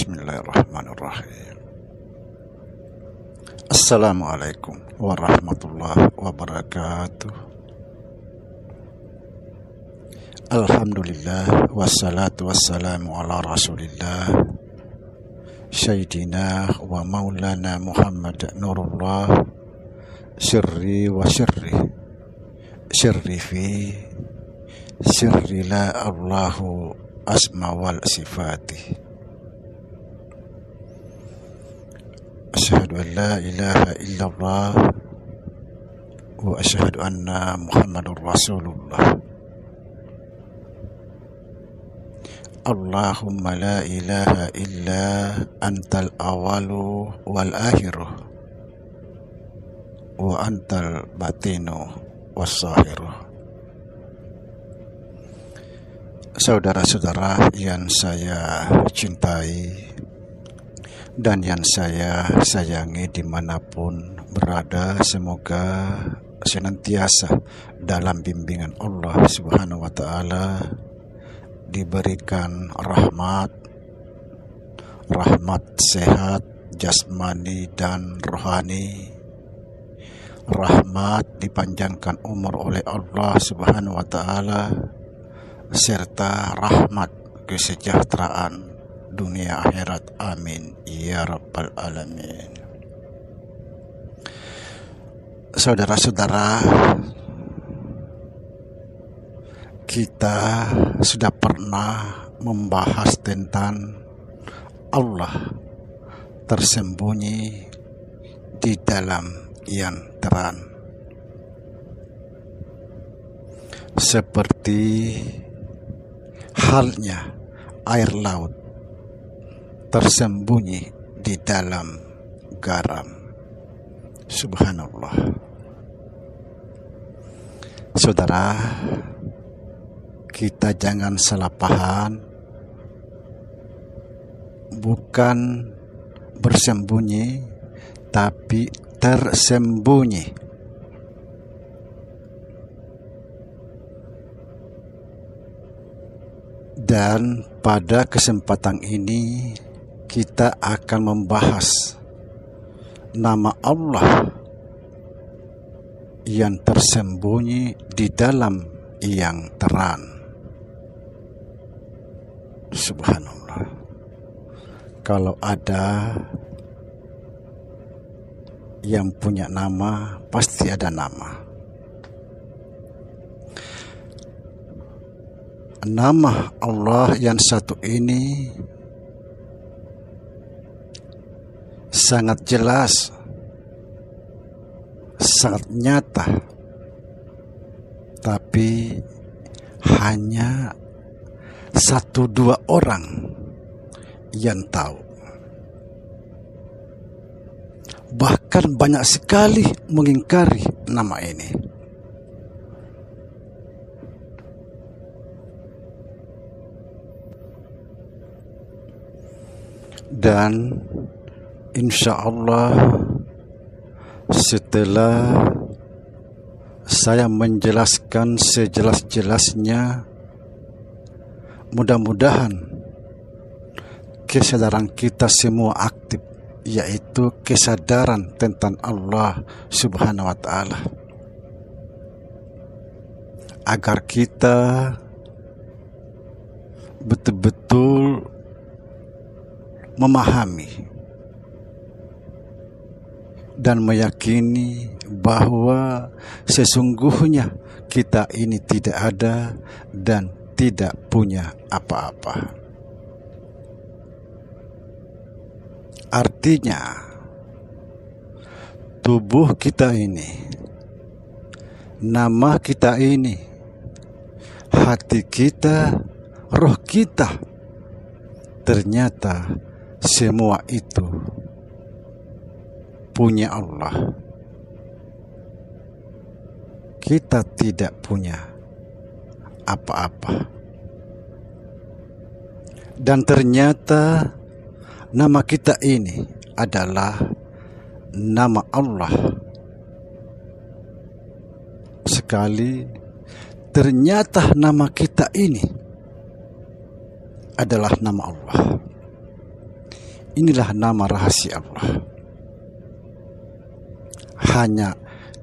Bismillahirrahmanirrahim. Assalamualaikum warahmatullahi wabarakatuh. Alhamdulillah wassalatu wassalamu ala rasulillah Sayyidina wa maulana Muhammad Nurullah sirri wa sirri fi sirri la Allahu asma wal sifati. Asyhadu an la ilaha illallah wa asyhadu anna Muhammadur Rasulullah. Allahumma la ilaha illa antal awalu wal akhiru wa antal batinu was zahiru. Saudara-saudara yang saya cintai dan yang saya sayangi dimanapun berada, semoga senantiasa dalam bimbingan Allah Subhanahu wa Ta'ala, diberikan rahmat sehat jasmani dan rohani, rahmat dipanjangkan umur oleh Allah Subhanahu wa Ta'ala, serta rahmat kesejahteraan dunia akhirat. Amin ya rabbal alamin. Saudara-saudara, kita sudah pernah membahas tentang Allah tersembunyi di dalam yang terang, seperti halnya air laut tersembunyi di dalam garam. Subhanallah. Saudara, kita jangan salah paham, bukan bersembunyi tapi tersembunyi. Dan pada kesempatan ini kita akan membahas nama Allah yang tersembunyi di dalam yang terang. Subhanallah. Kalau ada yang punya nama, pasti ada nama. Nama Allah yang satu ini sangat jelas, sangat nyata, tapi hanya 1-2 orang yang tahu. Bahkan banyak sekali mengingkari nama ini. Dan insya Allah setelah saya menjelaskan sejelas-jelasnya, mudah-mudahan kesadaran kita semua aktif, yaitu kesadaran tentang Allah Subhanahu wa Ta'ala, agar kita betul-betul memahami dan meyakini bahwa sesungguhnya kita ini tidak ada dan tidak punya apa-apa. Artinya, tubuh kita ini, nama kita ini, hati kita, roh kita, ternyata semua itu punya Allah. Kita tidak punya apa-apa. Dan ternyata nama kita ini adalah nama Allah. Sekali ternyata nama kita ini adalah nama Allah. Inilah nama rahasia Allah. Hanya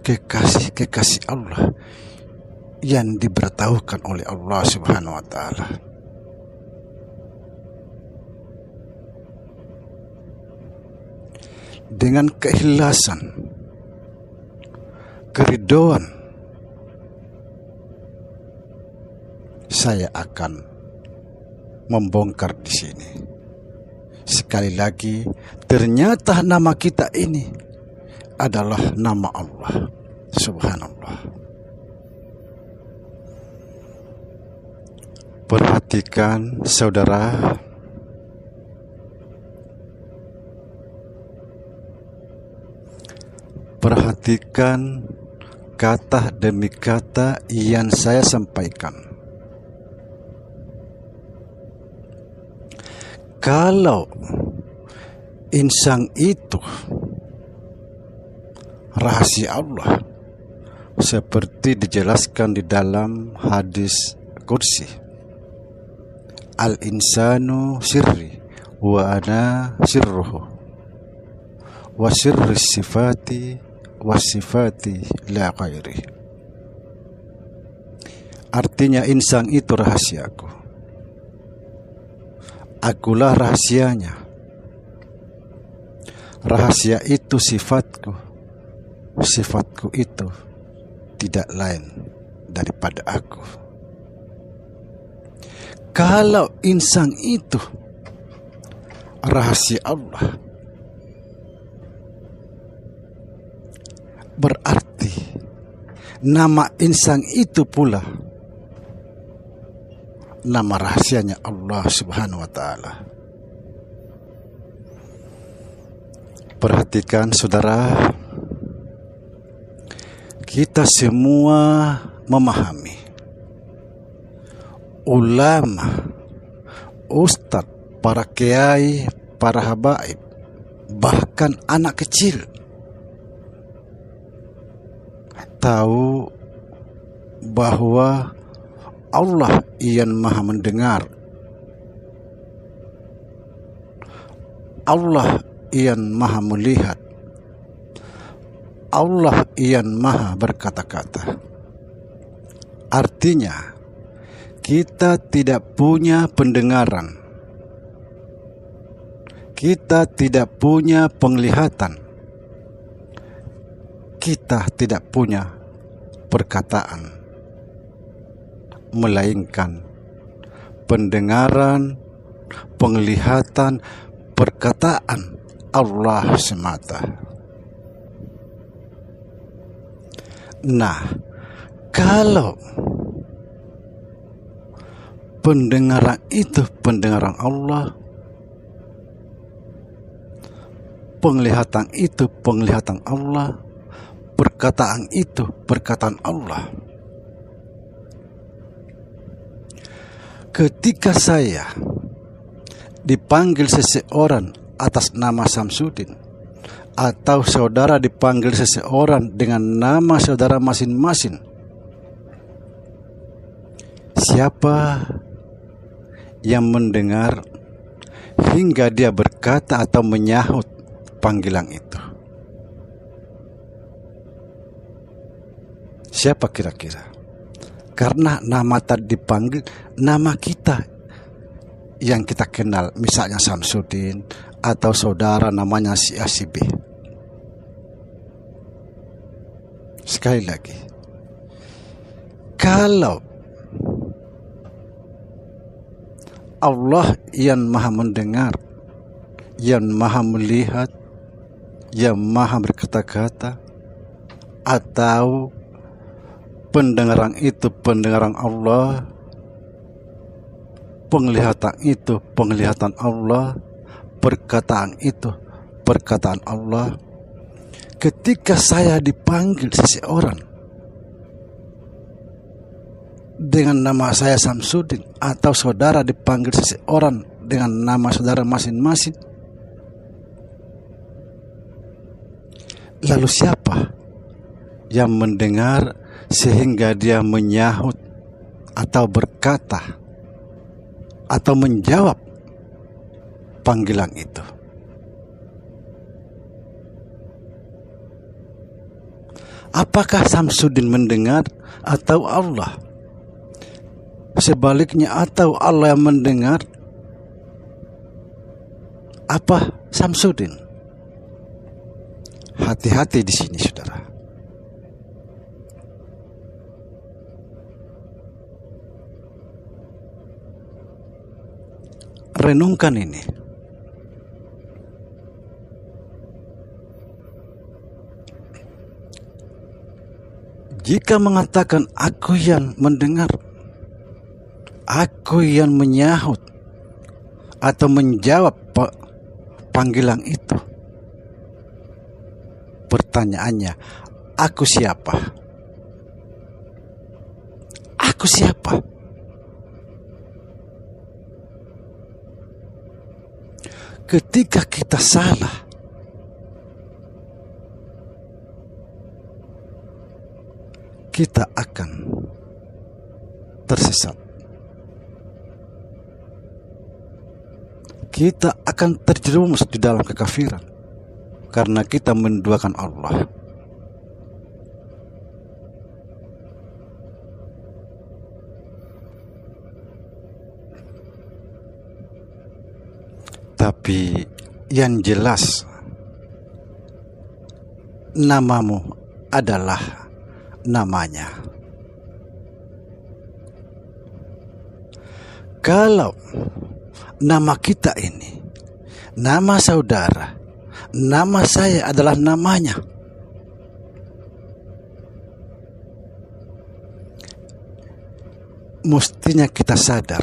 kekasih-kekasih Allah yang diberitahukan oleh Allah Subhanahu wa Ta'ala. Dengan keikhlasan, keridhaan, saya akan membongkar di sini. Sekali lagi, ternyata nama kita ini adalah nama Allah. Subhanallah. Perhatikan saudara, perhatikan kata demi kata yang saya sampaikan. Kalau insan itu rahasia Allah, seperti dijelaskan di dalam hadis qudsi, al-insanu sirri wa ana sirruhu wa sirri sifati wa sifati la ghairi. Artinya insan itu rahasiaku, akulah rahasianya. Rahasia itu sifatku, sifatku itu tidak lain daripada aku. Kalau insan itu rahasia Allah, berarti nama insan itu pula nama rahasianya Allah Subhanahu wa Ta'ala. Perhatikan saudara, kita semua memahami, ulama, ustadz, para kiai, para habaib, bahkan anak kecil tahu bahwa Allah yang maha mendengar, Allah yang maha melihat, Allah yang maha berkata-kata. Artinya kita tidak punya pendengaran, kita tidak punya penglihatan, kita tidak punya perkataan, melainkan pendengaran, penglihatan, perkataan Allah semata. Nah, kalau pendengaran itu pendengaran Allah, penglihatan itu penglihatan Allah, perkataan itu perkataan Allah. Ketika saya dipanggil seseorang atas nama Samsudin, atau saudara dipanggil seseorang dengan nama saudara masing-masing, siapa yang mendengar hingga dia berkata atau menyahut panggilan itu? Siapa kira-kira? Karena nama tadi dipanggil, nama kita yang kita kenal, misalnya Samsudin, atau saudara namanya si A si B. Sekali lagi, kalau Allah yang maha mendengar, yang maha melihat, yang maha berkata-kata, atau pendengaran itu pendengaran Allah, penglihatan itu penglihatan Allah, perkataan itu perkataan Allah. Ketika saya dipanggil seseorang dengan nama saya Samsudin, atau saudara dipanggil seseorang dengan nama saudara masing-masing, lalu siapa yang mendengar sehingga dia menyahut atau berkata atau menjawab panggilan itu? Apakah Samsudin mendengar atau Allah? Sebaliknya, atau Allah yang mendengar apa Samsudin? Hati-hati di sini, saudara. Renungkan ini. Jika mengatakan aku yang mendengar, aku yang menyahut atau menjawab panggilan itu, pertanyaannya, aku siapa? Aku siapa? Ketika kita salah, kita akan tersesat. Kita akan terjerumus di dalam kekafiran karena kita menduakan Allah. Tapi yang jelas, namamu adalah namanya. Kalau nama kita ini, nama saudara, nama saya adalah namanya, mestinya kita sadar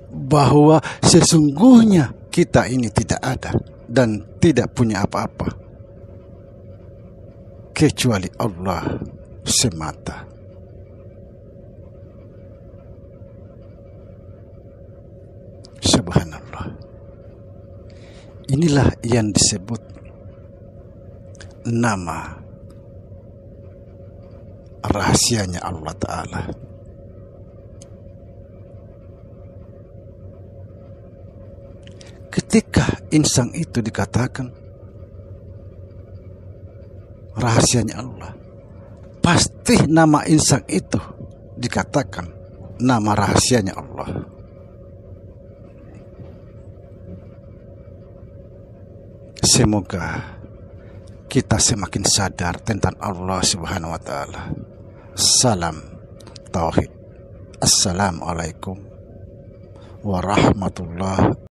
bahwa sesungguhnya kita ini tidak ada dan tidak punya apa-apa kecuali Allah semata. Subhanallah. Inilah yang disebut nama rahasianya Allah Ta'ala. Ketika insan itu dikatakan rahasianya Allah, pasti nama insan itu dikatakan nama rahasianya Allah. Semoga kita semakin sadar tentang Allah Subhanahu wa Ta'ala. Salam tauhid. Assalamualaikum warahmatullahi